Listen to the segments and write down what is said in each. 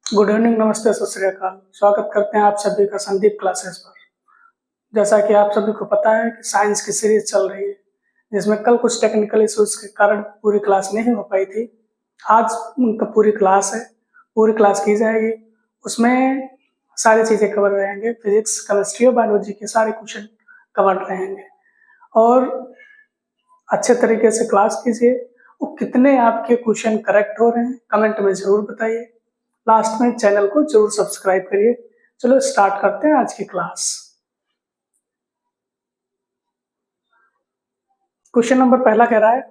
Good evening, नमस्ते, सत श्री अकाल। स्वागत करते हैं आप सभी का संदीप क्लासेस पर। जैसा कि आप सभी को पता है कि साइंस की सीरीज चल रही है, जिसमें कल कुछ टेक्निकल इश्यूज के कारण पूरी क्लास नहीं हो पाई थी। आज उनका पूरी क्लास है, पूरी क्लास की जाएगी। उसमें सारी चीज़ें कवर रहेंगे, फिजिक्स, केमिस्ट्री और बायोलॉजी के सारे क्वेश्चन कवर रहेंगे। और अच्छे तरीके से क्लास कीजिए। वो कितने आपके क्वेश्चन करेक्ट हो रहे हैं कमेंट में ज़रूर बताइए। लास्ट में चैनल को जरूर सब्सक्राइब करिए। चलो स्टार्ट करते हैं आज की क्लास। क्वेश्चन नंबर पहला कह रहा है,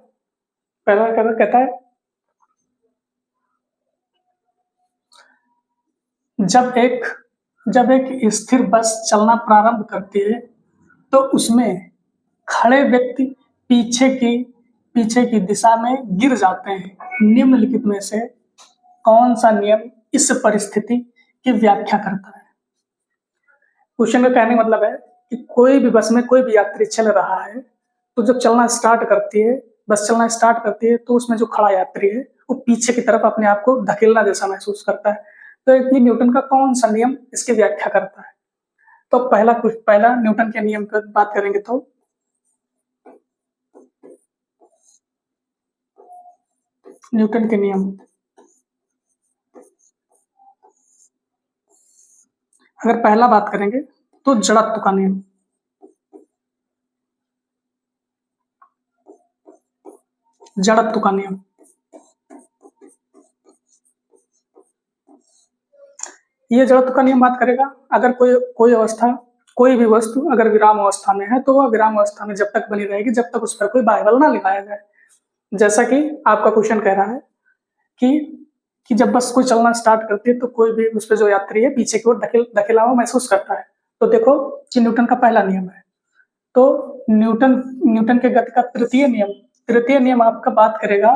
कहता है जब एक स्थिर बस चलना प्रारंभ करती है तो उसमें खड़े व्यक्ति पीछे की दिशा में गिर जाते हैं। निम्नलिखित में से कौन सा नियम इस परिस्थिति की व्याख्या करता है? क्वेश्चन का कहने का मतलब है कि कोई भी बस में कोई भी यात्री चल रहा है, तो जब बस चलना स्टार्ट करती है तो उसमें जो खड़ा यात्री है वो पीछे की तरफ अपने आप को धकेलना जैसा महसूस करता है। तो ये न्यूटन का कौन सा नियम इसकी व्याख्या करता है? तो पहला न्यूटन के नियम की बात करेंगे तो न्यूटन के नियम, अगर पहला बात करेंगे तो जड़त्व का नियम। जड़त्व का नियम ये जड़त्व का नियम बात करेगा, अगर कोई भी वस्तु अगर विराम अवस्था में है तो वह विराम अवस्था में जब तक बनी रहेगी जब तक उस पर कोई बाइबल ना लगाया जाए। जैसा कि आपका क्वेश्चन कह रहा है कि जब बस कोई चलना स्टार्ट करती है तो कोई भी उस पर जो यात्री है पीछे की ओर धकेला हुआ महसूस करता है। तो देखो कि न्यूटन का पहला नियम है। तो न्यूटन के गति का तृतीय नियम आपका बात करेगा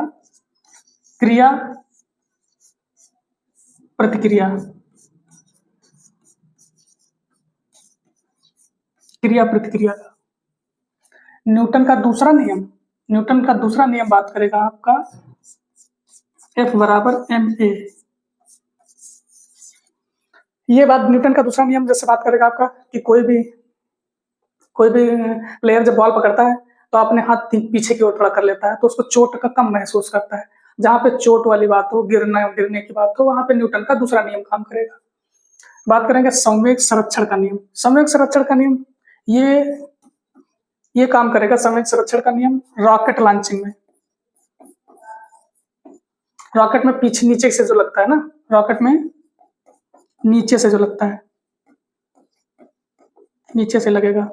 क्रिया प्रतिक्रिया का। न्यूटन का दूसरा नियम बात करेगा आपका F बराबर ma। ये बात न्यूटन का दूसरा नियम जैसे बात करेगा आपका कि कोई भी प्लेयर जब बॉल पकड़ता है तो अपने हाथ पीछे की ओर थोड़ा कर लेता है तो उसको चोट का कम महसूस करता है। जहां पे चोट वाली बात हो, गिरने की बात हो, वहां पे न्यूटन का दूसरा नियम काम करेगा। बात करेंगे संवेग संरक्षण का नियम। संवेग संरक्षण का नियम ये काम करेगा। संवेग संरक्षण का नियम रॉकेट लॉन्चिंग में, रॉकेट में पीछे नीचे से जो लगता है ना, रॉकेट में नीचे से जो लगता है, नीचे से लगेगा।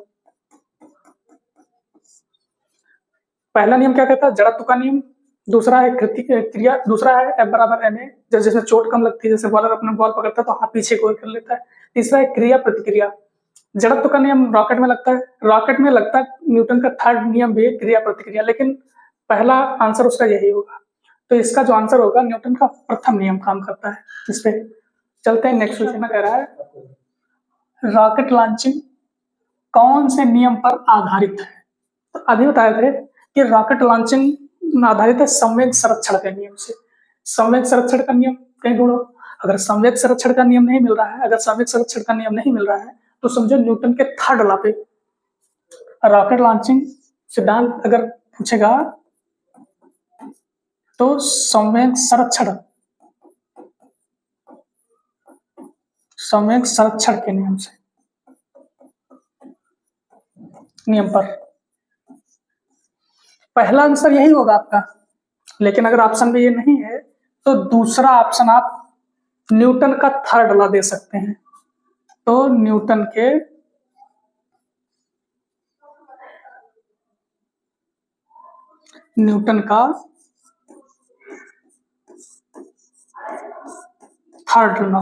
पहला नियम क्या कहता है? जड़त्व का नियम। दूसरा है F बराबर ma, जिसमें चोट कम लगती है, जैसे बॉलर अपना बॉल पकड़ता है तो हाथ पीछे को कर लेता है। तीसरा है क्रिया प्रतिक्रिया। जड़त्व का नियम रॉकेट में लगता है, न्यूटन का थर्ड नियम भी है क्रिया प्रतिक्रिया, लेकिन पहला आंसर उसका यही होगा। तो इसका जो आंसर होगा न्यूटन का प्रथम नियम काम करता है। इस पे चलते हैं। नेक्स्ट क्वेश्चन में कह रहा है रॉकेट लॉन्चिंग कौन से नियम पर आधारित है? तो अभी बताए थे कि रॉकेट लॉन्चिंग आधारित है संवेग संरक्षण के नियम से। संवेग संरक्षण का नियम कहीं ढूंढो। अगर संवेग संरक्षण का नियम नहीं मिल रहा है तो समझो न्यूटन के थर्ड लॉ पे रॉकेट लॉन्चिंग सिद्धांत अगर पूछेगा तो संवेग संरक्षण के नियम पर पहला आंसर यही होगा आपका। लेकिन अगर ऑप्शन में ये नहीं है तो दूसरा ऑप्शन आप न्यूटन का थर्ड लॉ दे सकते हैं। तो न्यूटन का थर्ड लॉ,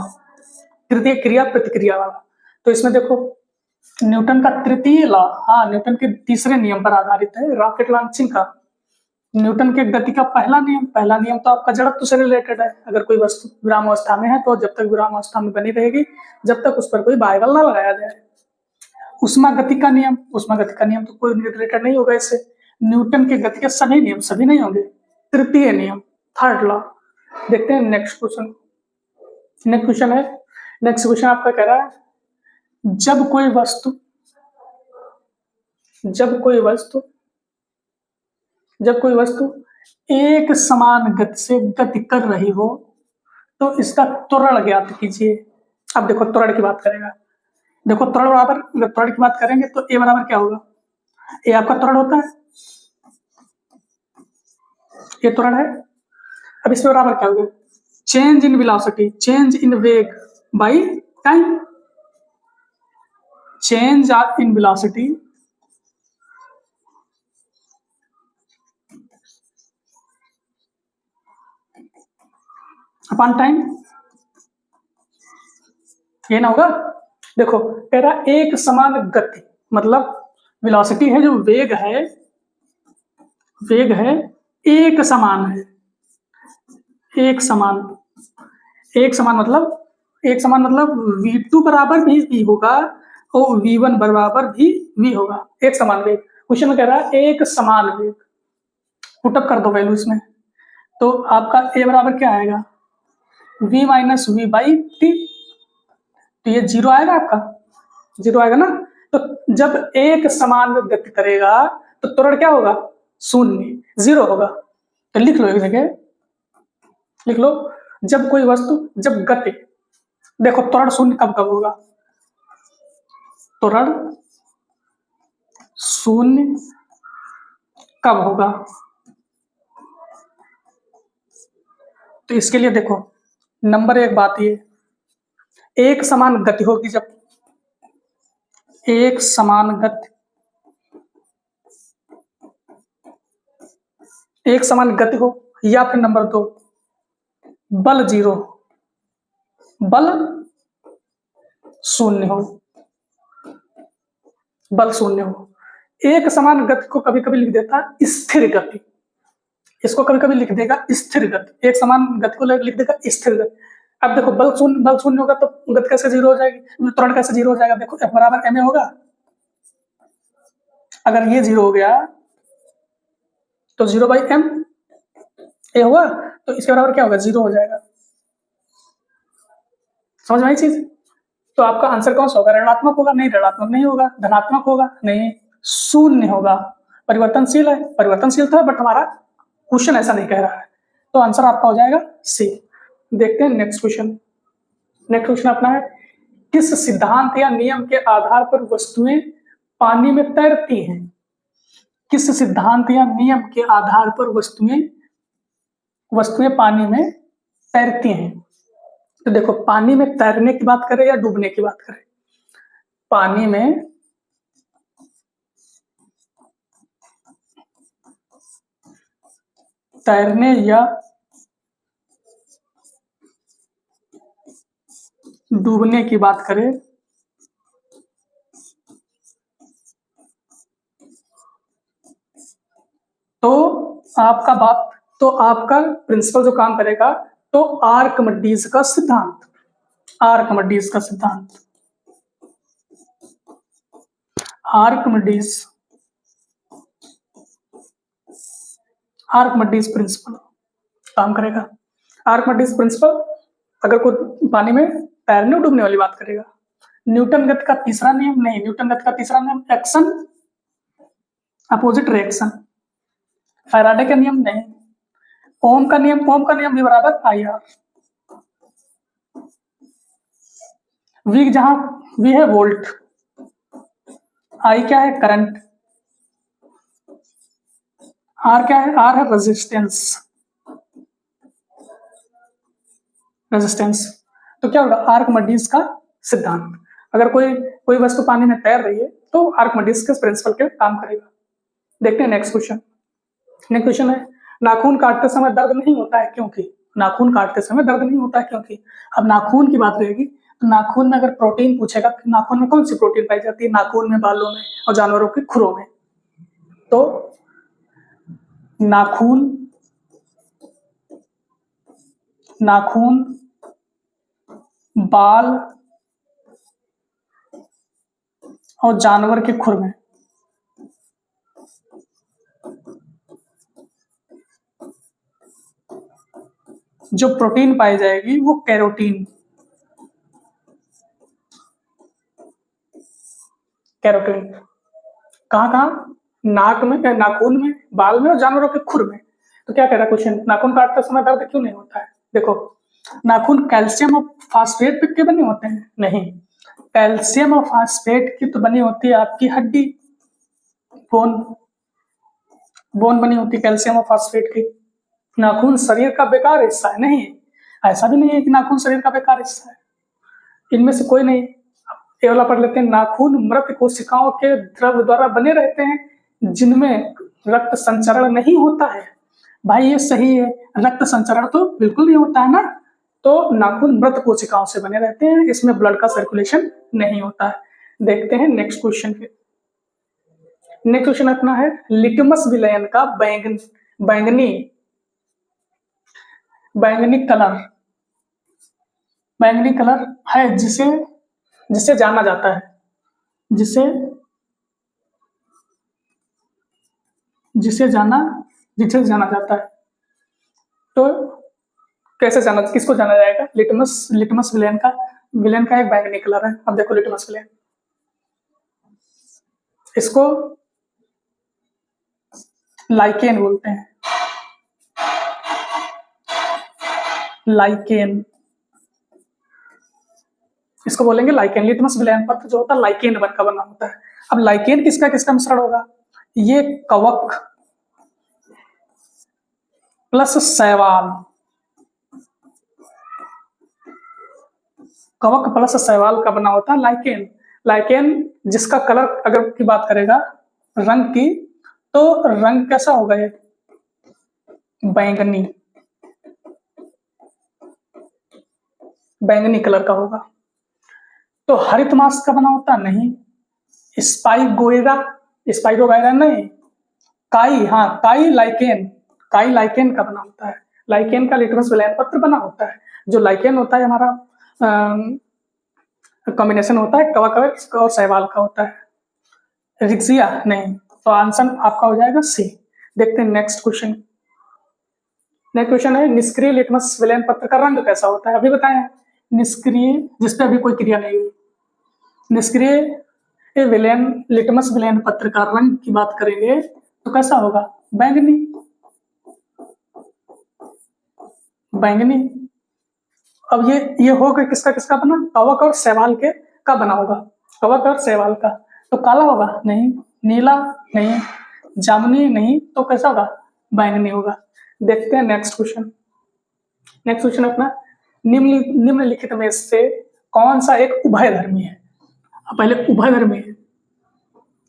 तृतीय क्रिया प्रतिक्रिया वाला। तो इसमें देखो न्यूटन का तृतीय लॉ, न्यूटन के तीसरे नियम पर आधारित है रॉकेट लॉन्चिंग का। न्यूटन के गति का पहला नियम तो आपका जड़त्व से रिलेटेड है। अगर कोई वस्तु विराम अवस्था में है तो जब तक विराम अवस्था में बनी रहेगी जब तक उस पर कोई बाइबल ना लगाया जाए। उष्मा गति का नियम तो कोई रिलेटेड नहीं होगा इससे। न्यूटन के गति के सभी नियम नहीं होंगे। तृतीय नियम, थर्ड लॉ। देखते हैं नेक्स्ट क्वेश्चन। नेक्स्ट क्वेश्चन है, नेक्स्ट क्वेश्चन आपका कह रहा है जब कोई वस्तु एक समान गति से गति कर रही हो तो इसका त्वरण ज्ञात कीजिए। अब देखो त्वरण की बात करेगा, देखो त्वरण बराबर, त्वरण की बात करेंगे तो ए बराबर क्या होगा, ए आपका त्वरण होता है, ये त्वरण है। अब इसमें बराबर क्या होगा, change in velocity, change in वेग by time, change in velocity upon time, ये ना होगा। देखो कह रहा एक समान गति, मतलब वेलोसिटी है, जो वेग है एक समान है, एक समान मतलब v2 बराबर भी v होगा और v1 बराबर भी v होगा, एक समान वेग। क्वेश्चन में कह रहा है एक समान वेग, पुटअप कर दो वैल्यू इसमें, तो आपका a बराबर क्या आएगा, v minus V by T, तो ये जीरो आएगा, आपका जीरो आएगा ना। तो जब एक समान गति करेगा तो त्वरण क्या होगा, शून्य, जीरो होगा। तो लिख लो एक जगह, लिख लो, जब कोई वस्तु, जब गति, देखो त्वरण शून्य कब कब होगा, त्वरण शून्य कब होगा, तो इसके लिए देखो नंबर एक बात, ये एक समान गति होगी, जब एक समान गति, एक समान गति हो, या फिर नंबर दो बल जीरो, बल शून्य हो, बल शून्य हो। एक समान गति को कभी कभी लिख देता स्थिर गति, इसको कभी कभी लिख देगा स्थिर गति, एक समान गति को लिख देगा स्थिर गति। अब देखो बल शून्य होगा तो गति कैसे जीरो हो जाएगी, त्वरण कैसे जीरो हो जाएगा, देखो F बराबर ma होगा, अगर ये जीरो हो गया तो जीरो बाई एम ए हुआ, तो इसके बराबर क्या होगा, जीरो हो जाएगा। समझ में आई चीज। तो आपका आंसर कौन सा होगा, ऋणात्मक होगा, नहीं ऋणात्मक नहीं होगा, धनात्मक होगा, नहीं, शून्य होगा। परिवर्तनशील है, परिवर्तनशील था, बट हमारा क्वेश्चन ऐसा नहीं कह रहा है, तो आंसर आपका हो जाएगा सी। देखते हैं नेक्स्ट क्वेश्चन। नेक्स्ट क्वेश्चन अपना है, किस सिद्धांत या नियम के आधार पर वस्तुएं पानी में तैरती हैं, किस सिद्धांत या नियम के आधार पर वस्तुएं पानी में तैरती हैं। तो देखो पानी में तैरने की बात करें या डूबने की बात करें, पानी में तैरने या डूबने की बात करें तो आपका प्रिंसिपल जो काम करेगा, तो आर्किमिडीज का सिद्धांत, आर्किमिडीज का सिद्धांत, आर्किमिडीज प्रिंसिपल काम करेगा। आर्किमिडीज प्रिंसिपल अगर कोई पानी में तैरने डूबने वाली बात करेगा। न्यूटन गति का तीसरा नियम, नहीं, न्यूटन गति का तीसरा नियम एक्शन अपोजिट रिएक्शन। फैराडे का नियम, नहीं। ओम का नियम भी बराबर आई आर। वी जहां वी है वोल्ट, आई क्या है करंट, आर क्या है, आर है रेजिस्टेंस, तो क्या होगा, आर्किमिडीज का सिद्धांत। अगर कोई वस्तु पानी में तैर रही है तो आर्किमिडीज के प्रिंसिपल के काम करेगा। देखते हैं नेक्स्ट क्वेश्चन। नेक्स्ट क्वेश्चन है, नाखून काटते समय दर्द नहीं होता है क्योंकि, नाखून काटते समय दर्द नहीं होता है क्योंकि। अब नाखून की बात रहेगी तो नाखून में अगर प्रोटीन पूछेगा, नाखून में कौन सी प्रोटीन पाई जाती है, नाखून में, बालों में और जानवरों के खुरों में। तो नाखून, बाल और जानवर के खुर में जो प्रोटीन पाई जाएगी वो कैरोटीन कैरोटीन। कहाँ कहाँ? नाक में, नाखून में, बाल में और जानवरों के खुर में। तो क्या कह रहा है क्वेश्चन, नाखून काटते समय दर्द क्यों नहीं होता है? देखो, नाखून कैल्शियम और फास्फेट के बने होते हैं? नहीं, कैल्शियम और फास्फेट की तो बनी होती है आपकी हड्डी, बोन, बोन बनी होती है कैल्शियम और फास्फेट की। नाखून शरीर का बेकार हिस्सा है? नहीं, ऐसा भी नहीं है कि नाखून शरीर का बेकार हिस्सा है, इनमें से कोई नहीं। ये वाला पढ़ लेते हैं, नाखून मृत कोशिकाओं के द्रव द्वारा बने रहते हैं जिनमें रक्त संचरण नहीं होता है। भाई ये सही है, रक्त संचरण तो बिल्कुल नहीं होता है ना, तो नाखून मृत कोशिकाओं से बने रहते हैं, इसमें ब्लड का सर्कुलेशन नहीं होता है। देखते हैं नेक्स्ट क्वेश्चन पे। नेक्स्ट क्वेश्चन अपना है, लिटमस विलयन का बैंगनी कलर है जिसे जाना जाता है, जिसे जाना जाता है। तो कैसे जाना, किसको जाना जाएगा? लिटमस विलेन का एक बैंगनी कलर है। अब देखो लिटमस विलेन, इसको लाइकेन बोलते हैं, लाइकेन, इसको बोलेंगे लाइकेन। लिटमस विलेन पत्र जो होता है लाइकेन का बना होता है। अब लाइकेन किसका किसका मिश्रण होगा? ये कवक प्लस शैवाल, कवक प्लस शैवाल का बना होता है लाइकेन। लाइकेन जिसका कलर अगर की बात करेगा रंग की, तो रंग कैसा होगा? ये बैंगनी कलर का होगा। तो हरित मांस का बना होता? नहीं। स्पाइगोएरा नहीं। काई, हाँ काई लाइकेन का बना होता है। लाइकेन का लिटमस विलेन पत्र बना होता है। जो लाइकेन होता है हमारा कॉम्बिनेशन होता है कवक और शैवाल का होता है। रिक्सिया नहीं, तो आंसर आपका हो जाएगा सी। देखते हैं नेक्स्ट क्वेश्चन। नेक्स्ट क्वेश्चन है, निष्क्रिय लिटमस विलेन पत्र का रंग कैसा होता है? अभी बताएं, निष्क्रिय जिसपे अभी कोई क्रिया नहीं हुई, निष्क्रिय लिटमस विलेन पत्र का रंग की बात करेंगे तो कैसा होगा? बैंगनी। अब ये होगा किसका किसका बना? कवक और शैवाल के का बना होगा, कवक और शैवाल का। तो काला होगा? नहीं। नीला? नहीं। जामुनी? नहीं। तो कैसा होगा? बैंगनी होगा। देखते हैं नेक्स्ट क्वेश्चन। नेक्स्ट क्वेश्चन अपना, निम्नलिखित में से कौन सा एक उभयधर्मी है? पहले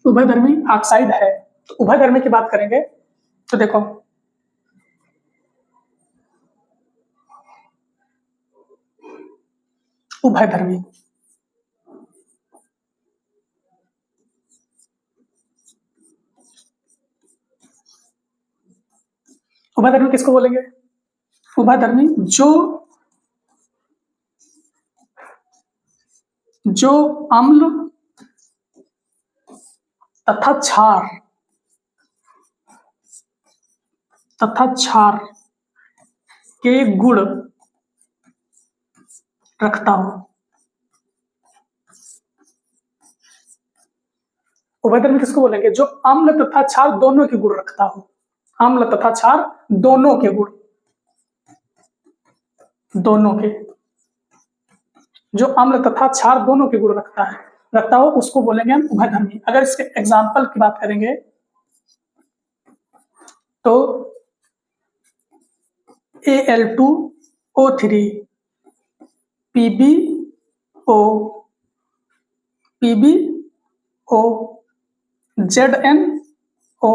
उभयधर्मी ऑक्साइड है। तो उभयधर्मी की बात करेंगे तो देखो, उभयधर्मी किसको बोलेंगे? उभयधर्मी जो अम्ल तथा क्षार के गुण रखता हो। उभयधर्मी किसको बोलेंगे? जो अम्ल तथा क्षार दोनों के गुण रखता हो। अम्ल तथा क्षार दोनों के गुण, जो अम्ल तथा क्षार दोनों के गुण रखता हो उसको बोलेंगे हम उभयधर्मी। अगर इसके एग्जाम्पल की बात करेंगे तो Al2O3, PbO, ZnO,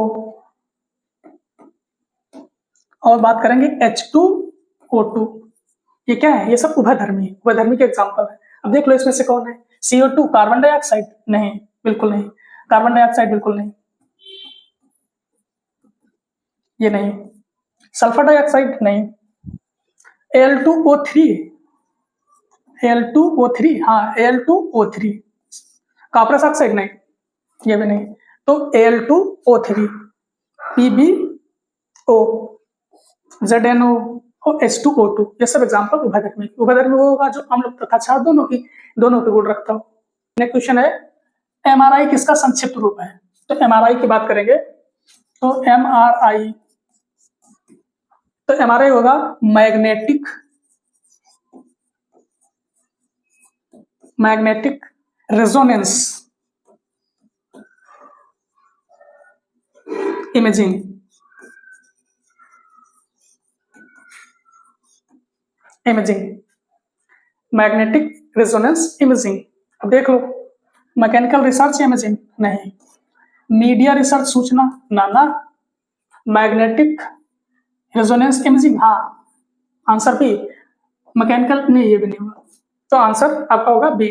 और बात करेंगे H2O2। ये क्या है? ये सब उभयधर्मी के एग्जाम्पल है। अब देख लो इसमें से कौन है? CO2 carbon dioxide? नहीं, बिल्कुल नहीं। कार्बन डाइऑक्साइड बिल्कुल नहीं, ये नहीं। सल्फर डाइऑक्साइड नहीं। Al2O3, हाँ Al2O3। कॉपरस ऑक्साइड नहीं, ये भी नहीं। तो Al2O3, PbO, ZnO और H2O2, ये सब एग्जाम्पल उभयधर्मी वो होगा जो अम्ल तथा क्षार दोनों के गुण रखता हो। नेक्स्ट क्वेश्चन है, एमआरआई किसका संक्षिप्त रूप है? तो एमआरआई की बात करेंगे तो एमआरआई होगा magnetic resonance imaging. Magnetic resonance imaging. अब देख लो, मैकेनिकल रिसर्च इमेजिंग नहीं, मीडिया रिसर्च सूचना ना, मैग्नेटिक रेजोनेंस इमेजिंग हाँ, आंसर बी। मैकेनिकल नहीं, ये भी नहीं होगा, तो आंसर आपका होगा बी।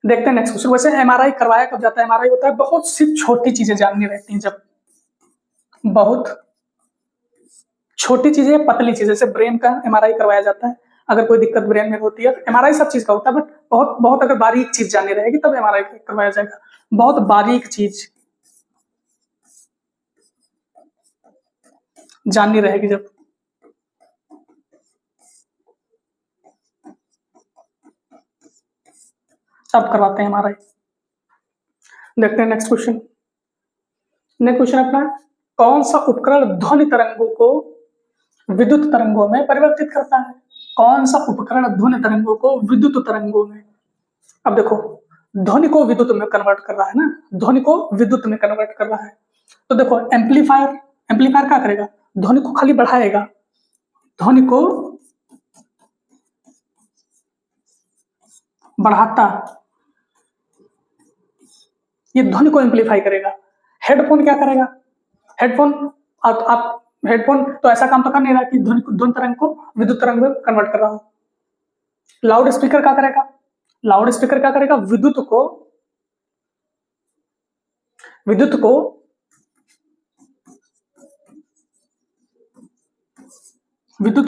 देखते हैं नेक्स्ट क्वेश्चन। वैसे एमआरआई करवाया कब जाता है? एमआरआई होता है बहुत सी छोटी चीजें जाननी रहती हैं, जब बहुत छोटी चीजें, पतली चीजें, जैसे ब्रेन का एमआरआई करवाया जाता है। अगर कोई दिक्कत ब्रेन में होती है, एमआरआई सब चीज का होता है, बट बहुत बहुत अगर बारीक चीज जाननी रहेगी तब एमआरआई करवाया जाएगा। बहुत बारीक चीज जाननी रहेगी जब, तब करवाते हैं एमआरआई। देखते हैं नेक्स्ट क्वेश्चन। नेक्स्ट क्वेश्चन अपना, कौन सा उपकरण ध्वनि तरंगों को विद्युत तरंगों में परिवर्तित करता है? कौन सा उपकरण ध्वनि तरंगों को विद्युत तरंगों में? अब देखो, ध्वनि को विद्युत में कन्वर्ट कर रहा है ना, ध्वनि को विद्युत में कन्वर्ट कर रहा है। तो देखो, एम्पलीफायर क्या करेगा? ध्वनि को खाली बढ़ाएगा, ध्वनि को बढ़ाता, ये ध्वनि को एम्पलीफाई करेगा। हेडफोन क्या करेगा? हेडफोन आप हेडफोन तो ऐसा काम तो कर नहीं रहा कि ध्वनि तरंग को विद्युत तरंग में कन्वर्ट कर रहा हो। लाउड स्पीकर क्या करेगा? लाउड स्पीकर क्या करेगा? विद्युत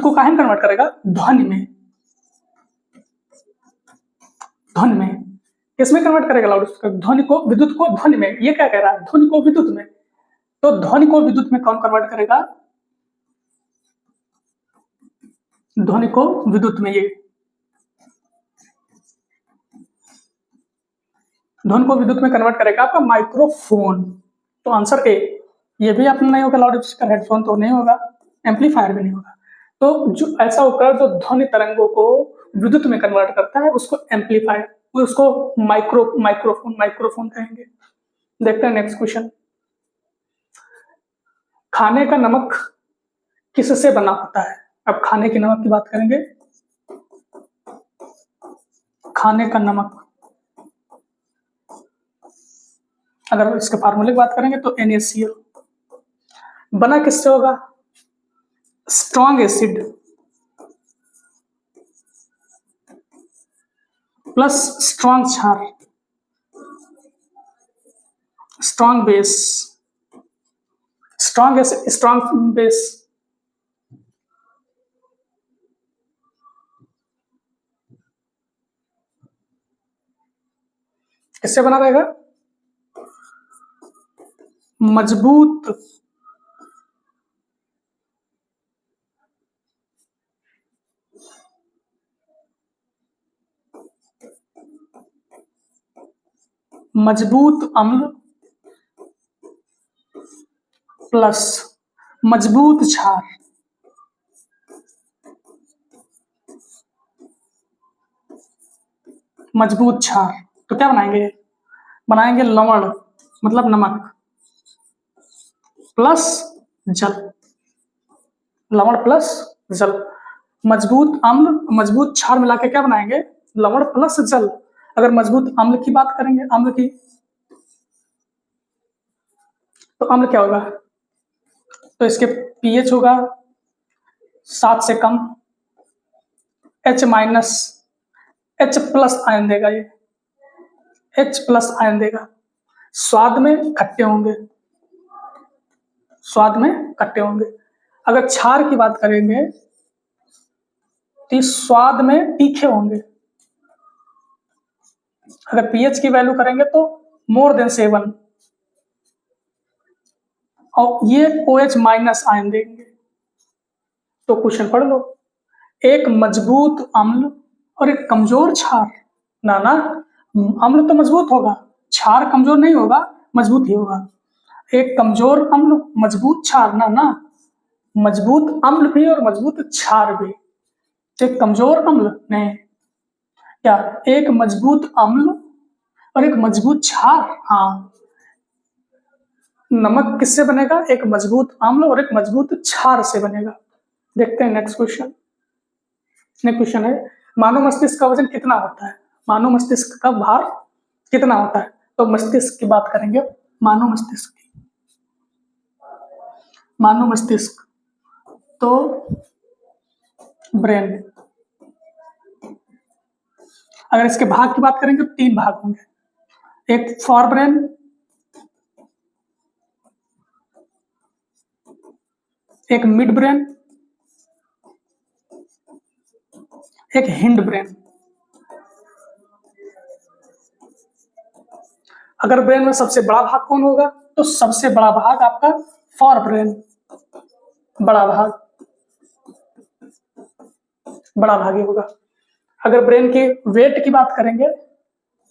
को काहे में कन्वर्ट करेगा? ध्वनि में। किसमें कन्वर्ट करेगा लाउड स्पीकर? ध्वनि को विद्युत को ध्वनि में। ये क्या कह रहा है? ध्वनि को विद्युत में। तो ध्वनि को विद्युत में कौन कन्वर्ट करेगा? ध्वनि को विद्युत में, ये ध्वनि को विद्युत में कन्वर्ट करेगा आपका माइक्रोफोन। तो आंसर ए। ये भी अपना नहीं होगा, लाउड स्पीकर, हेडफोन तो नहीं होगा, एम्पलीफायर भी नहीं होगा। तो जो ऐसा उपकरण जो ध्वनि तरंगों को विद्युत में कन्वर्ट करता है उसको एम्पलीफायर, उसको माइक्रोफोन कहेंगे। देखते हैं नेक्स्ट क्वेश्चन। खाने का नमक किससे बना होता है? अब खाने के नमक की बात करेंगे। खाने का नमक, अगर इसके फार्मूले की बात करेंगे तो NaCl। बना किससे होगा? स्ट्रॉन्ग एसिड प्लस स्ट्रॉन्ग क्षार, स्ट्रॉन्ग बेस। किससे बना रहेगा? मजबूत अम्ल प्लस मजबूत क्षार। मजबूत क्षार तो क्या बनाएंगे लवण, मतलब नमक, प्लस जल। लवण प्लस जल, मजबूत अम्ल मजबूत क्षार मिला के क्या बनाएंगे? लवण प्लस जल। अगर मजबूत अम्ल की बात करेंगे, अम्ल की, तो अम्ल क्या होगा? तो इसके pH होगा 7 से कम, H minus, H plus ion देगा, ये H प्लस आयन देगा। स्वाद में खट्टे होंगे। अगर क्षार की बात करेंगे तो स्वाद में तीखे होंगे। अगर pH की वैल्यू करेंगे तो मोर देन 7, और ये OH माइनस आयन देंगे। तो क्वेश्चन पढ़ लो, एक मजबूत अम्ल और एक कमजोर क्षार, ना ना, अम्ल तो मजबूत होगा, क्षार कमजोर नहीं होगा, मजबूत ही होगा। एक कमजोर अम्ल, मजबूत क्षार, ना ना, मजबूत अम्ल भी और मजबूत क्षार भी। एक कमजोर अम्ल नहीं, क्या एक मजबूत अम्ल और एक मजबूत क्षार। हाँ, नमक किससे बनेगा? एक मजबूत अम्ल और एक मजबूत क्षार से बनेगा। देखते हैं नेक्स्ट क्वेश्चन। नेक्स्ट क्वेश्चन है, मानव मस्तिष्क का वजन कितना होता है? मानव मस्तिष्क का भार कितना होता है? तो मस्तिष्क की बात करेंगे, मानव मस्तिष्क की। मानव मस्तिष्क तो ब्रेन, अगर इसके भाग की बात करेंगे तो 3 भाग होंगे। एक फॉर ब्रेन, एक मिड ब्रेन, एक हिंड ब्रेन। अगर ब्रेन में सबसे बड़ा भाग कौन होगा? तो सबसे बड़ा भाग आपका फॉर ब्रेन, बड़ा भाग, बड़ा भाग ही होगा। अगर ब्रेन के वेट की बात करेंगे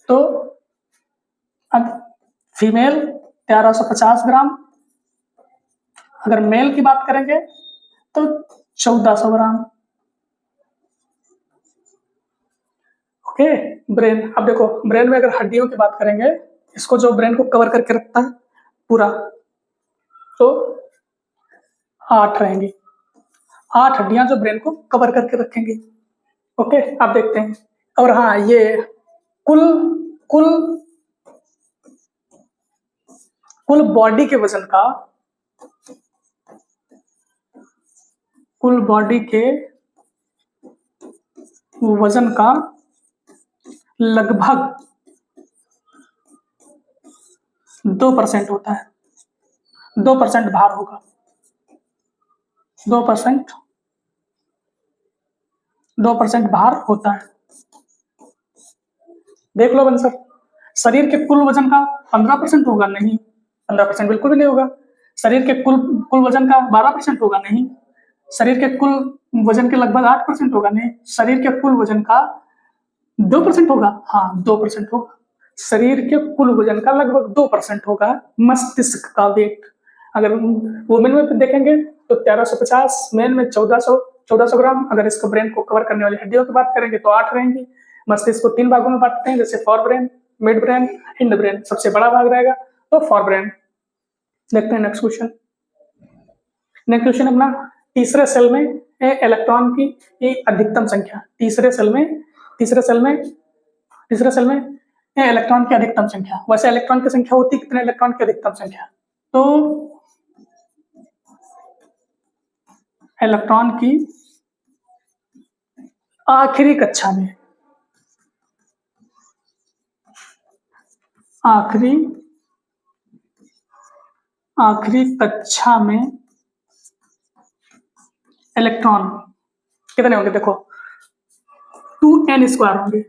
तो फीमेल 1350 ग्राम, अगर मेल की बात करेंगे तो 1400 ग्राम। Okay, brain. अब देखो, ब्रेन में अगर हड्डियों की बात करेंगे, इसको जो ब्रेन को कवर करके रखता है पूरा, तो 8 रहेंगी, 8 हड्डियां जो ब्रेन को कवर करके रखेंगी। ओके, आप देखते हैं। और हाँ, ये कुल कुल कुल बॉडी के वजन का, कुल बॉडी के वजन का लगभग 2% होता है। 2% भार होगा, 2%, 2% भार होता है। देख लो बंसर, शरीर के कुल वजन का 15% होगा? नहीं, 15% बिल्कुल भी नहीं होगा। शरीर के कुल कुल वजन का 12% होगा? नहीं। शरीर के कुल वजन के लगभग 8% होगा? नहीं। शरीर के कुल वजन का 2% होगा? हाँ, 2% होगा। शरीर के कुल वजन का लगभग 2% होगा मस्तिष्क का वेट। अगर वुमेन में देखेंगे तो 1350, मेन में 1400 ग्राम। अगर इसको ब्रेन को कवर करने वाली हड्डियों की बात करेंगे तो 8 रहेंगी। मस्तिष्क को 3 भागों में बांटते हैं, जैसे for brain, mid brain, hind brain. सबसे बड़ा भाग रहेगा तो फॉर ब्रेन। देखते हैं नेक्स्ट क्वेश्चन। नेक्स्ट क्वेश्चन अपना, तीसरे सेल में इलेक्ट्रॉन की अधिकतम संख्या। तीसरे सेल में इलेक्ट्रॉन की अधिकतम संख्या। वैसे इलेक्ट्रॉन की संख्या होती है कितने? इलेक्ट्रॉन की अधिकतम संख्या तो इलेक्ट्रॉन की आखिरी कक्षा में, आखिरी कक्षा में इलेक्ट्रॉन कितने होंगे? देखो, 2n² होंगे।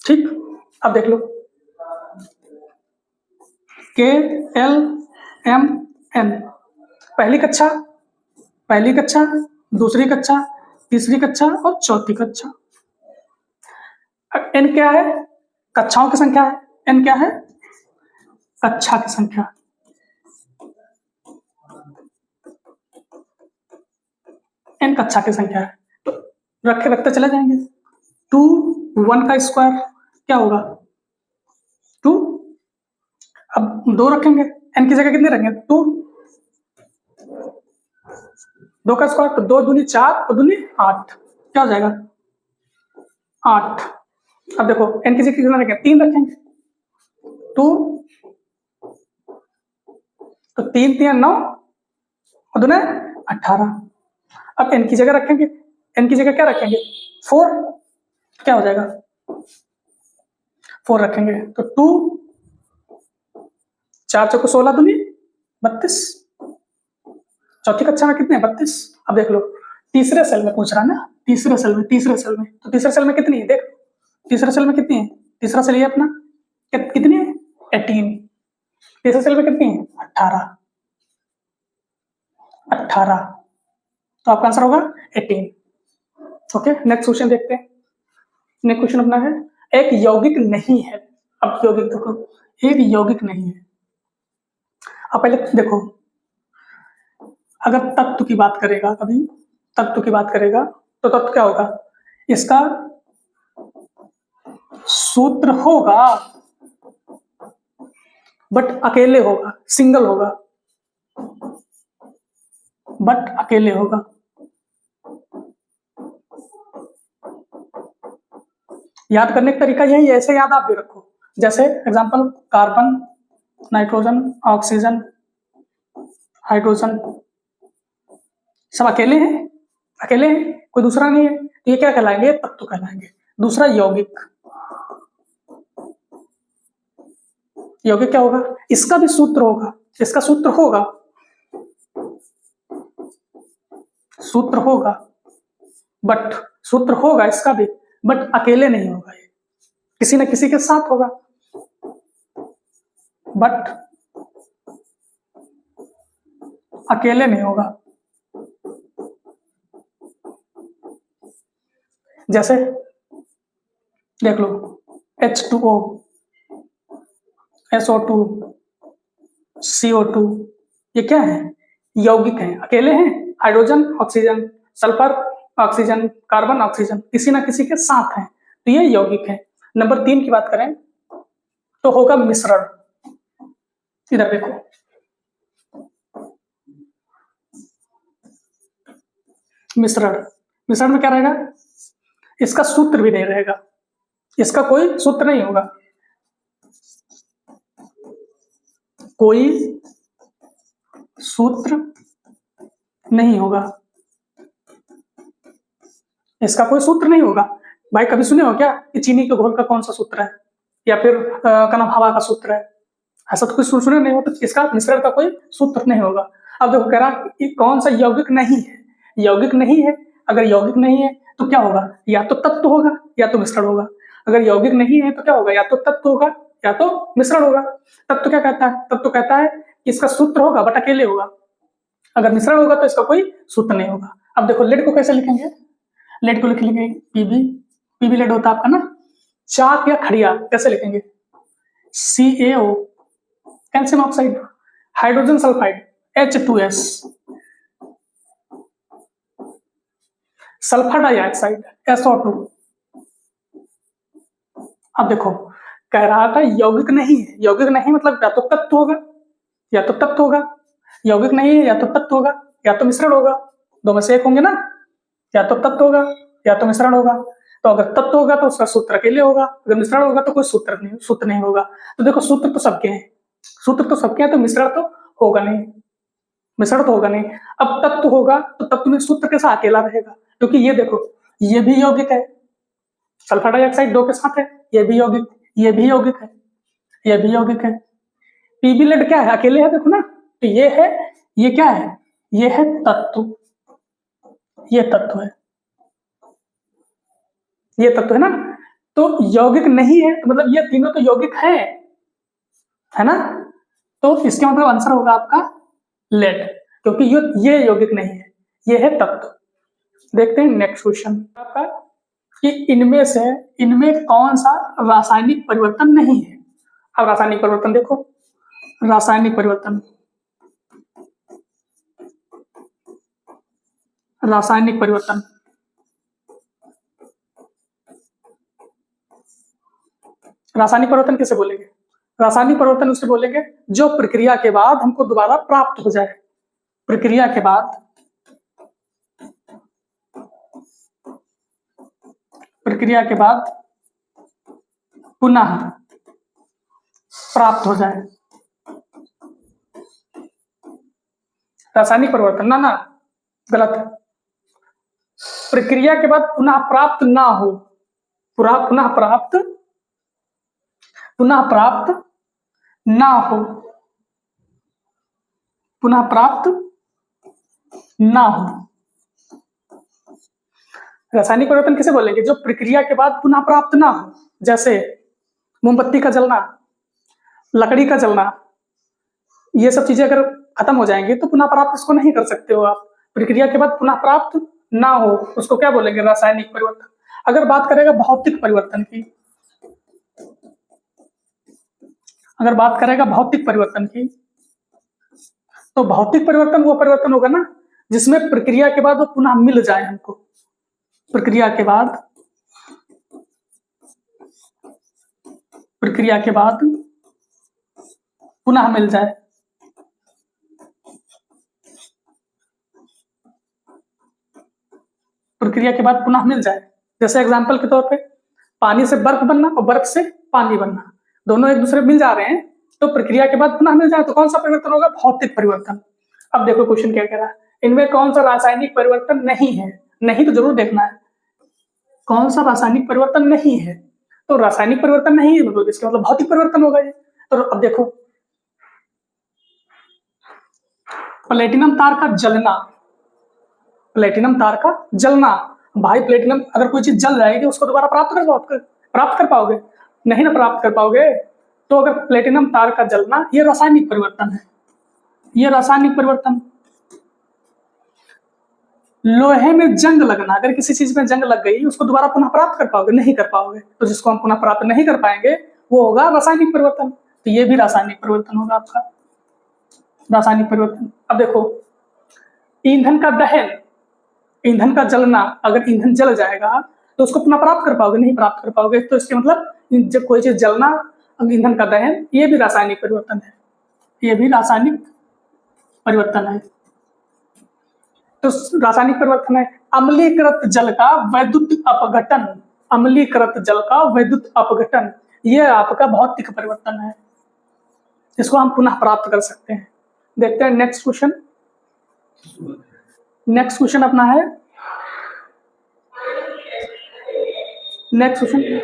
ठीक, अब देख लो, KLMN, पहली कक्षा, दूसरी कक्षा, तीसरी कक्षा और चौथी कक्षा। n क्या है? कक्षाओं की संख्या है। n क्या है? कक्षा की संख्या। n कक्षा की संख्या है, तो रखते चले जाएंगे। 2 1 का स्क्वायर क्या होगा? 2। अब 2 रखेंगे, n की जगह कितने रखेंगे? 2। 2 का स्क्वायर तो 2 दूनी 4 और दूनी 8, क्या हो जाएगा? 8। अब देखो, n की जगह कितना रखेंगे? 3 रखेंगे। 2 तो 3 3 9 और दूने 18। अब n की जगह रखेंगे, n की जगह क्या रखेंगे? 4, क्या हो जाएगा? 4 रखेंगे तो 2 4 चौको 16 दूनी 32। चौथी कक्षा में कितने? 32। अब देख लो, तीसरे सेल में पूछ रहा है ना, तीसरे सेल में तो तीसरे सेल में कितनी है? देख, तीसरे सेल में कितनी है? तीसरा सेल ये अपना कितनी है? 18। तीसरे सेल में कितनी है? 18। तो आपका आंसर होगा 18। ओके, नेक्स्ट क्वेश्चन देखते हैं। नेक्स्ट क्वेश्चन अपना है एक यौगिक नहीं है। अब यौगिक देखो, एक यौगिक नहीं है। अब पहले देखो, अगर तत्व की बात करेगा, कभी तत्व की बात करेगा तो तत्व क्या होगा? इसका सूत्र होगा बट अकेले होगा, सिंगल होगा, बट अकेले होगा। याद करने का तरीका यही है, ऐसे याद आप भी रखो। जैसे example, carbon, nitrogen, oxygen, hydrogen, सब अकेले हैं, अकेले हैं, कोई दूसरा नहीं है, तो ये क्या कहलाएंगे? तत्व कहलाएंगे। दूसरा यौगिक, यौगिक क्या होगा? इसका भी सूत्र होगा, इसका सूत्र होगा, सूत्र होगा, बट सूत्र होगा इसका भी, बट अकेले नहीं होगा, ये किसी न किसी के साथ होगा, बट अकेले नहीं होगा। जैसे देख लो, H2O, SO2, CO2, ये क्या है? यौगिक हैं, अकेले हैं। Hydrogen, oxygen, sulphur, oxygen, carbon, oxygen, किसी ना किसी के साथ हैं, तो ये यौगिक है। नंबर 3 की बात करें तो होगा मिश्रण। इधर देखो, मिश्रण, मिश्रण में क्या रहेगा? इसका सूत्र भी नहीं रहेगा, इसका कोई सूत्र नहीं होगा, कोई सूत्र नहीं होगा, इसका कोई सूत्र नहीं होगा। भाई कभी सुने हो क्या कि चीनी के घोल का कौन सा सूत्र है, या फिर का नाम हवा का सूत्र है? ऐसा तो कुछ सुने नहीं हो, तो इसका मिश्रण का कोई सूत्र नहीं होगा। अब देखो कह रहा कि कौन सा यौगिक नहीं है, यौगिक नहीं है। अगर यौगिक नहीं है तो क्या होगा? या तो तत्व होगा या तो मिश्रण होगा। अगर यौगिक नहीं है तो क्या होगा? या तो तत्व होगा या तो मिश्रण होगा। तत्व क्या कहता है? तत्व कहता है कि इसका सूत्र होगा बट अकेले होगा। अगर मिश्रण होगा तो इसका कोई सूत्र नहीं होगा। अब देखो लेड को कैसे लिखेंगे? लेड को लिख लेंगे पीबी, पीबी लेड होता है आपका ना। चाक या खड़िया कैसे लिखेंगे? CaO, calcium oxide. Hydrogen sulphide, H2S। Sulphur dioxide, SO2। अब देखो कह रहा था यौगिक नहीं है, यौगिक नहीं मतलब या तो तत्व होगा या तो तत्व होगा, यौगिक नहीं है या तो तत्व होगा या तो मिश्रण होगा, दो में से एक होंगे ना, या तो तत्व होगा या तो मिश्रण होगा। तो अगर तत्व होगा तो उसका सूत्र अकेले होगा, अगर मिश्रण होगा तो कोई सूत्र नहीं होगा। तो देखो सूत्र तो सबके हैं, सूत्र तो सबके हैं, तो मिश्रण तो होगा नहीं, मिश्रण तो होगा नहीं। अब तत्व होगा तो तत्व में सूत्र के साथ अकेला रहेगा, क्योंकि ये देखो ये भी यौगिक है, सल्फर डाइऑक्साइड 2 के साथ है, ये भी यौगिक, ये भी यौगिक है, ये भी यौगिक है। पीबी लेड क्या है? अकेले है, देखो ना। तो ये है, ये क्या है? ये है तत्व, ये तत्व है, ये तत्व है ना। तो यौगिक नहीं है तो मतलब ये तीनों तो यौगिक है ना। तो इसके मतलब आंसर होगा आपका लेड, क्योंकि ये यौगिक नहीं है, ये है तत्व। देखते हैं नेक्स्ट क्वेश्चन आपका कि इनमें कौन सा रासायनिक परिवर्तन नहीं है। अब रासायनिक परिवर्तन देखो, रासायनिक परिवर्तन, रासायनिक परिवर्तन, रासायनिक परिवर्तन किसे बोलेंगे? रासायनिक परिवर्तन उसे बोलेंगे जो प्रक्रिया के बाद हमको दोबारा प्राप्त हो जाए, प्रक्रिया के बाद, प्रक्रिया के बाद पुनः प्राप्त हो जाए। रासायनिक परिवर्तन ना गलत है। प्रक्रिया के बाद पुनः प्राप्त ना हो, पुनः प्राप्त ना हो, पुनः प्राप्त ना हो। रासायनिक परिवर्तन किसे बोलेंगे? जो प्रक्रिया के बाद पुनः प्राप्त ना हो, जैसे मोमबत्ती का जलना, लकड़ी का जलना, ये सब चीजें अगर खत्म हो जाएंगे तो पुनः प्राप्त इसको नहीं कर सकते हो आप। प्रक्रिया के बाद पुनः प्राप्त ना हो उसको क्या बोलेंगे? रासायनिक परिवर्तन। अगर बात करेगा भौतिक परिवर्तन की, अगर बात करेगा भौतिक परिवर्तन की, तो भौतिक परिवर्तन वो परिवर्तन होगा ना जिसमें प्रक्रिया के बाद वो पुनः मिल जाए हमको, प्रक्रिया के बाद, प्रक्रिया के बाद पुनः मिल जाए। प्रक्रिया के बाद पुनः मिल जाए, जैसे एग्जांपल के तौर पे पानी से बर्फ बनना और बर्फ से पानी बनना, दोनों एक दूसरे मिल जा रहे हैं, तो प्रक्रिया के बाद पुनः मिल जाए तो कौन सा परिवर्तन होगा? भौतिक परिवर्तन। अब देखो क्वेश्चन क्या कह रहा है, इनमें कौन सा रासायनिक परिवर्तन नहीं है? नहीं तो जरूर देखना है, कौन सा रासायनिक परिवर्तन नहीं है? तो रासायनिक परिवर्तन नहीं है मतलब इसका मतलब भौतिक परिवर्तन होगा ये। तो अब देखो प्लेटिनम तार का जलना, प्लेटिनम तार का जलना, भाई प्लेटिनम अगर कोई चीज जल जाएगी उसको दोबारा प्राप्त कर पाओगे? नहीं ना प्राप्त कर पाओगे। तो अगर प्लेटिनम तार का जलना ये रासायनिक परिवर्तन है, ये रासायनिक परिवर्तन। लोहे में जंग लगना, अगर किसी चीज में जंग लग गई उसको दोबारा पुनः प्राप्त कर पाओगे? नहीं कर पाओगे। तो जिसको हम पुनः प्राप्त नहीं कर पाएंगे वो होगा रासायनिक परिवर्तन। तो ये भी रासायनिक परिवर्तन होगा आपका, रासायनिक परिवर्तन। अब देखो ईंधन का दहन, ईंधन का जलना, अगर ईंधन जल जाएगा तो उसको पुनः प्राप्त कर पाओगे? नहीं प्राप्त कर पाओगे। तो इसके मतलब जब कोई चीज जलना, ईंधन का दहन, ये भी रासायनिक परिवर्तन है, ये भी रासायनिक परिवर्तन है। तो रासायनिक परिवर्तन है। अम्लीकृत जल का वैद्युत अपघटन, अम्लीकृत जल का वैद्युत अपघटन, ये आपका भौतिक परिवर्तन है, इसको हम पुनः प्राप्त कर सकते हैं। देखते हैं नेक्स्ट क्वेश्चन। नेक्स्ट क्वेश्चन अपना है, नेक्स्ट क्वेश्चन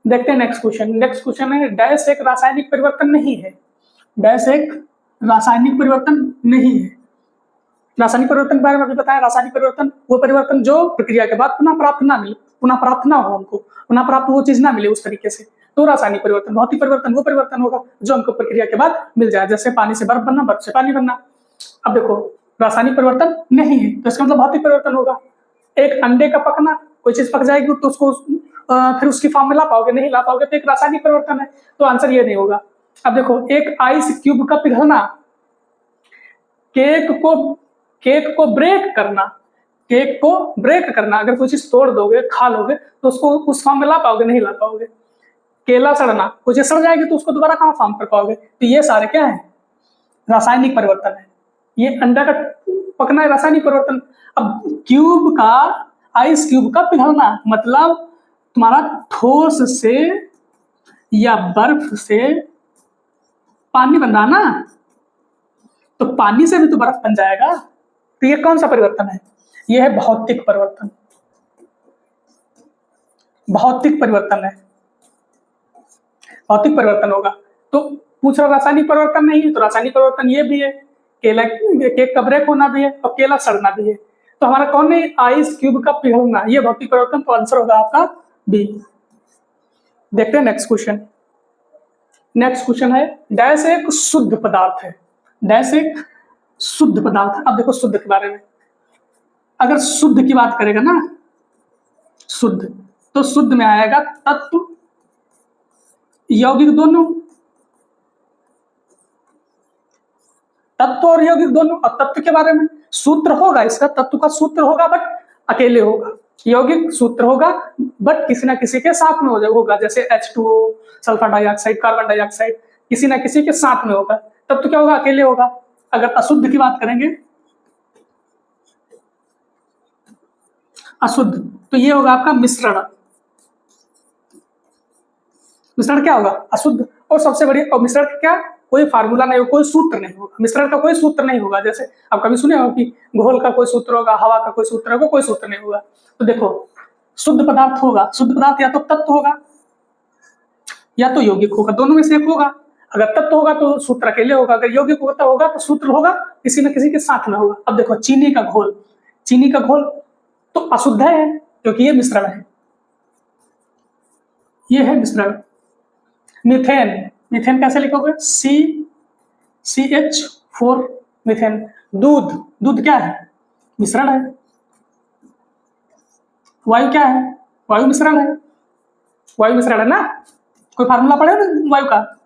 देखते हैं नेक्स्ट क्वेश्चन। नेक्स्ट क्वेश्चन है डैश एक रासायनिक परिवर्तन नहीं है, डैश एक रासायनिक परिवर्तन नहीं है। रासायनिक परिवर्तन के बारे में अभी बताया, रासायनिक परिवर्तन वो परिवर्तन जो प्रक्रिया के बाद पुनः प्राप्त ना मिले, पुनः प्राप्त ना हो, हमको पुनः प्राप्त वो चीज ना मिले उस तरीके से, तो रासायनिक परिवर्तन। भौतिक परिवर्तन वो परिवर्तन होगा जो हमको प्रक्रिया के बाद मिल जाए, जैसे पानी से बर्फ बनना, बर्फ से पानी बनना। अब देखो रासायनिक परिवर्तन नहीं है तो इसका मतलब भौतिक परिवर्तन होगा। एक अंडे का पकना, कोई चीज पक जाएगी तो उसको फिर उसकी फॉर्म में ला पाओगे? नहीं ला पाओगे, तो एक रासायनिक परिवर्तन है, तो आंसर ये नहीं होगा। अब देखो एक आइस क्यूब का पिघलना, केक को ब्रेक करना, केक को ब्रेक करना, अगर कोई चीज तोड़ दोगे, खा लोगे तो उसको उस फॉर्म में ला पाओगे? नहीं ला पाओगे। केला सड़ना, कोई चीज सड़ जाएगी तो उसको दोबारा कहाँ फॉर्म कर पाओगे? तो ये सारे क्या है? रासायनिक परिवर्तन है। ये अंडा का पकना है रासायनिक परिवर्तन। अब क्यूब का, आइस क्यूब का पिघलना मतलब तुम्हारा ठोस से या बर्फ से पानी बन रहा ना, तो पानी से भी तो बर्फ बन जाएगा। तो ये कौन सा परिवर्तन है? ये है भौतिक परिवर्तन, भौतिक परिवर्तन है, भौतिक परिवर्तन होगा। तो पूछ रहा रासायनिक परिवर्तन नहीं है, तो रासायनिक परिवर्तन ये भी है, केला केक का ब्रेक होना भी है और केला सड़ना भी है। तो हमारा कौन है? आइस क्यूब का पिघलना, ये भौतिक परिवर्तन। तो आंसर होगा आपका बी। देखते हैं नेक्स्ट क्वेश्चन। नेक्स्ट क्वेश्चन है डैश एक शुद्ध पदार्थ है, डैश एक शुद्ध पदार्थ। अब देखो शुद्ध के बारे में, अगर शुद्ध की बात करेगा ना, शुद्ध, तो शुद्ध में आएगा तत्व यौगिक दोनों, तत्व और यौगिक दोनों। और तत्व के बारे में सूत्र होगा इसका, तत्व का सूत्र होगा बट अकेले होगा, यौगिक सूत्र होगा बट किसी ना किसी के साथ में होगा, जैसे H2O, sulphur dioxide, carbon dioxide, किसी ना किसी के साथ में होगा। तब तो क्या होगा? अकेले होगा। अगर अशुद्ध की बात करेंगे, अशुद्ध, तो ये होगा आपका मिश्रण। मिश्रण क्या होगा? अशुद्ध। और सबसे बड़ी, और मिश्रण का क्या, कोई फार्मूला नहीं होगा, कोई सूत्र नहीं होगा, मिश्रण का कोई सूत्र नहीं होगा। जैसे आप कभी सुने हो कि घोल का कोई सूत्र होगा, हवा का कोई सूत्र होगा, कोई सूत्र नहीं होगा। तो देखो शुद्ध पदार्थ होगा, शुद्ध पदार्थ या तो तत्व होगा या तो यौगिक होगा, दोनों में से एक होगा। अगर तत्व होगा तो सूत्र अकेले होगा, अगर यौगिक होगा तो सूत्र होगा किसी न किसी के साथ में होगा। अब देखो चीनी का घोल, चीनी का घोल तो अशुद्ध है क्योंकि ये मिश्रण है, ये है मिश्रण। मीथेन, मीथेन कैसे लिखोगे? CH4 methane. दूध, दूध क्या है? मिश्रण है। वायु क्या है? वायु मिश्रण है, वायु मिश्रण है ना। कोई फार्मूला पढ़े ना वायु का?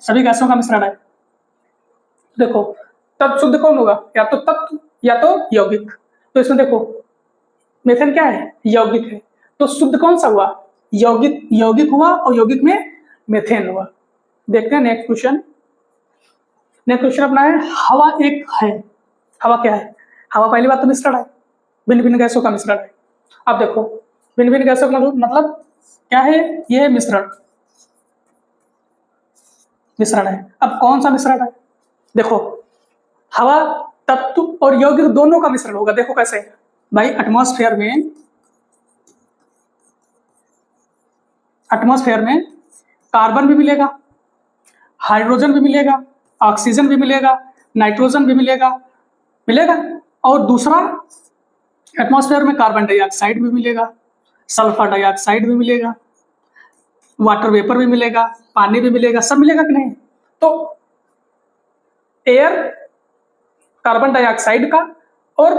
सभी गैसों का मिश्रण है। देखो तब शुद्ध कौन होगा? या तो तत्व या तो यौगिक। तो इसमें देखो मीथेन क्या है? यौगिक है। तो शुद्ध कौन सा हुआ? यौगिक, यौगिक हुआ और यौगिक में मीथेन हुआ। देखते हैं नेक्स्ट क्वेश्चन। नेक्स्ट क्वेश्चन अपना है हवा एक है। हवा क्या है? हवा पहली बात तो मिश्रण है, भिन्न भिन्न गैसों का मिश्रण है। अब देखो भिन्न भिन्न गैसों का मतलब क्या है? यह है मिश्रण, मिश्रण है। अब कौन सा मिश्रण है? देखो हवा तत्व और यौगिक दोनों का मिश्रण होगा। देखो कैसे भाई, एटमॉस्फेयर में कार्बन भी मिलेगा, हाइड्रोजन भी मिलेगा, ऑक्सीजन भी मिलेगा, नाइट्रोजन भी मिलेगा, और दूसरा एटमॉस्फेयर में कार्बन डाइऑक्साइड भी मिलेगा, सल्फर डाइऑक्साइड भी मिलेगा, वाटर वेपर भी मिलेगा, पानी भी मिलेगा, सब मिलेगा कि नहीं? तो एयर कार्बन डाइऑक्साइड का और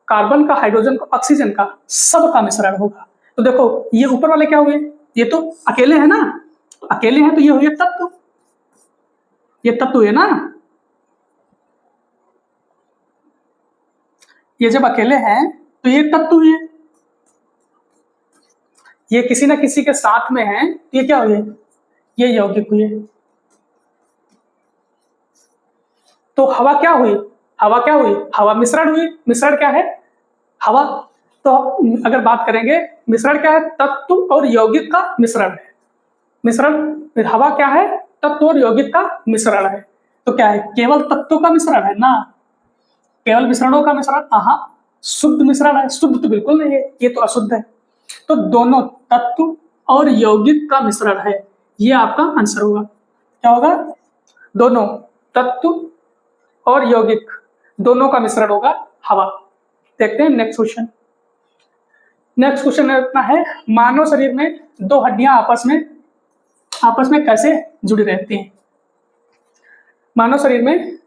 कार्बन का, हाइड्रोजन का, ऑक्सीजन का, सब का मिश्रण होगा। तो देखो ये ऊपर वाले क्या हुए? ये तो अकेले हैं ना, अकेले हैं तो ये हुए तत्व, ये तत्व हुए ना। ये जब अकेले हैं तो ये तत्व हुए, ये किसी ना किसी के साथ में है तो ये क्या हुए? ये यौगिक हुए। तो हवा क्या हुई? हवा क्या हुई? हवा मिश्रण हुई। मिश्रण क्या है? हवा। तो अगर बात करेंगे मिश्रण क्या है? तत्व और यौगिक का मिश्रण है। मिश्रण हवा क्या है? तत्व और यौगिक का मिश्रण है। तो क्या है? केवल तत्वों का मिश्रण है ना, केवल मिश्रणों का मिश्रण? हाँ, शुद्ध मिश्रण है। शुद्ध तो बिल्कुल नहीं है, ये तो अशुद्ध है। तो दोनों तत्व और यौगिक का मिश्रण है, ये आपका आंसर होगा। क्या होगा? दोनों तत्व और यौगिक दोनों का मिश्रण होगा हवा। देखते हैं नेक्स्ट क्वेश्चन। नेक्स्ट क्वेश्चन अपना है मानव शरीर में दो हड्डियां आपस में कैसे जुड़ी रहती हैं? मानव शरीर में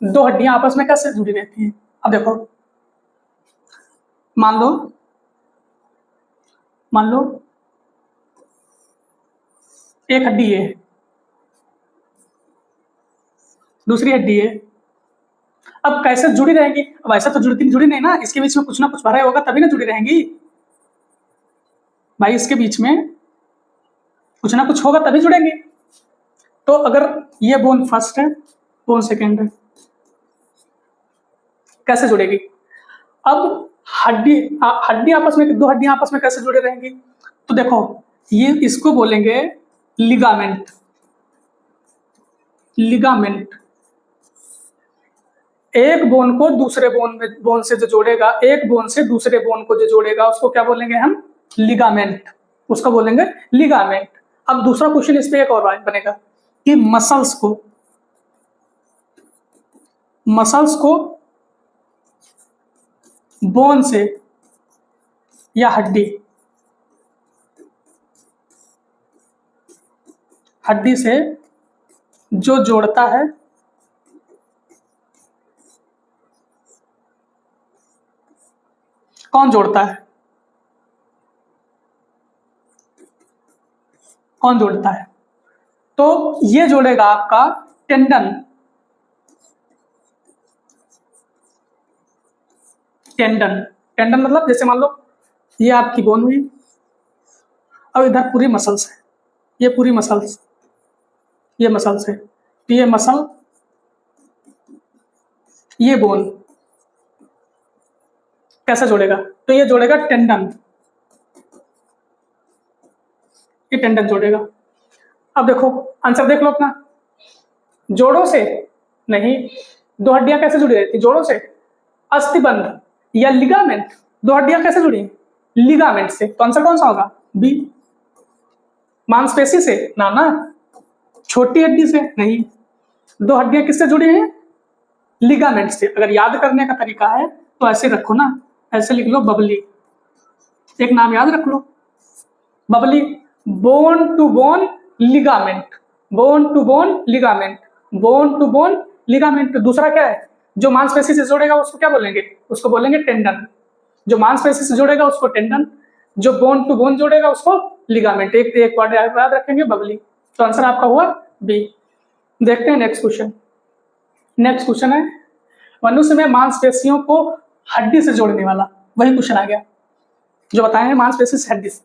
दो हड्डियां आपस में कैसे जुड़ी रहती हैं? अब देखो मान लो एक हड्डी है, दूसरी हड्डी है। अब कैसे जुड़ी रहेंगी? अब ऐसा तो जुड़ी नहीं ना, इसके बीच में कुछ ना कुछ भरा होगा तभी ना जुड़ी रहेंगी भाई। इसके बीच में कुछ ना कुछ होगा तभी जुड़ेंगे। तो अगर ये बोन फर्स्ट है, बोन सेकेंड है, कैसे जुड़ेगी? अब हड्डी आपस में, दो हड्डियां आपस में कैसे जुड़े रहेंगी? तो देखो ये इसको बोलेंगे लिगामेंट। लिगामेंट एक बोन को दूसरे बोन से जो जोड़ेगा, एक बोन से दूसरे बोन को जो जोड़ेगा उसको क्या बोलेंगे हम? लिगामेंट। उसको बोलेंगे लिगामेंट। अब दूसरा क्वेश्चन इस पे एक और बनेगा कि मसल्स को बोन से या हड्डी से जो जोड़ता है कौन जोड़ता है? कौन जोड़ता है? तो ये जोड़ेगा आपका टेंडन। टेंडन मतलब जैसे मान लो ये आपकी बोन हुई और इधर पूरी मसल्स है, ये पूरी मसल्स, ये मसल्स है, तो ये मसल, ये बोन कैसे जोड़ेगा? तो ये जोड़ेगा टेंडन, ये टेंडन जोड़ेगा। अब देखो आंसर देख लो अपना, जोड़ों से नहीं, दो हड्डियां कैसे जुड़ी रहती? जोड़ों से। अस्थिबंध या लिगामेंट, दो हड्डियां कैसे जुड़ी? लिगामेंट से। तो आंसर कौन सा होगा? बी। मांसपेशी से ना, छोटी हड्डी से नहीं, दो हड्डियां किससे जुड़ी हैं? लिगामेंट से। अगर याद करने का तरीका है तो ऐसे रखो ना, ऐसे लिख लो बबली, एक नाम याद रख लो बबली। Bone to bone ligament, bone to bone ligament, bone to bone ligament. दूसरा क्या है, जो मांसपेशी से जोड़ेगा उसको क्या बोलेंगे, उसको बोलेंगे टेंडन। जो मांसपेशी से जोड़ेगा उसको टेंडन, जो बोन टू बोन जोड़ेगा उसको लिगामेंट। एक वर्ड याद रखेंगे बबली। तो आंसर आपका हुआ बी। देखते हैं नेक्स्ट क्वेश्चन। नेक्स्ट क्वेश्चन है मनुष्य में मांसपेशियों को हड्डी से जोड़ने वाला, वही क्वेश्चन आ गया जो बताए हैं मांसपेशी से हड्डी से।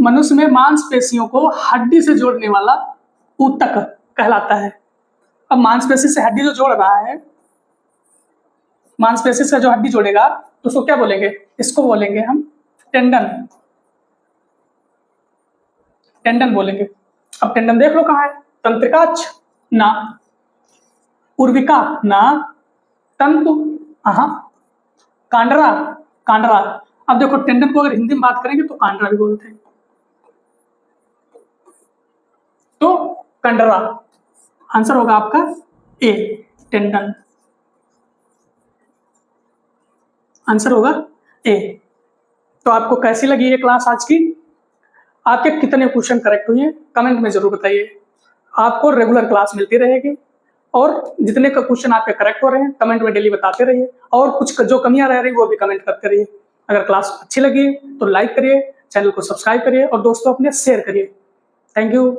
मनुष्य में मांसपेशियों को हड्डी से जोड़ने वाला ऊतक कहलाता है। अब मांसपेशी से हड्डी जो जोड़ रहा है, मांसपेशी से जो हड्डी जोड़ेगा तो उसको क्या बोलेंगे, इसको बोलेंगे हम टेंडन, टेंडन बोलेंगे। अब टेंडन देख लो कहाँ है, तंत्रिकाक्ष ना, उर्विका ना, तंतु कांडरा, कांडरा। अब देखो टेंडन को अगर हिंदी में बात करेंगे तो कांडरा भी बोलते हैं, तो कंडरा। आंसर होगा आपका ए, टेंडन। आंसर होगा ए। तो आपको कैसी लगी ये क्लास आज की, आपके कितने क्वेश्चन करेक्ट हुए हैं कमेंट में जरूर बताइए। आपको रेगुलर क्लास मिलती रहेगी और जितने का क्वेश्चन आपके करेक्ट हो रहे हैं कमेंट में डेली बताते रहिए, और कुछ जो कमियां रह रही वो भी कमेंट करते रहिए। अगर क्लास अच्छी लगी तो लाइक करिए, चैनल को सब्सक्राइब करिए और दोस्तों अपने शेयर करिए। Thank you.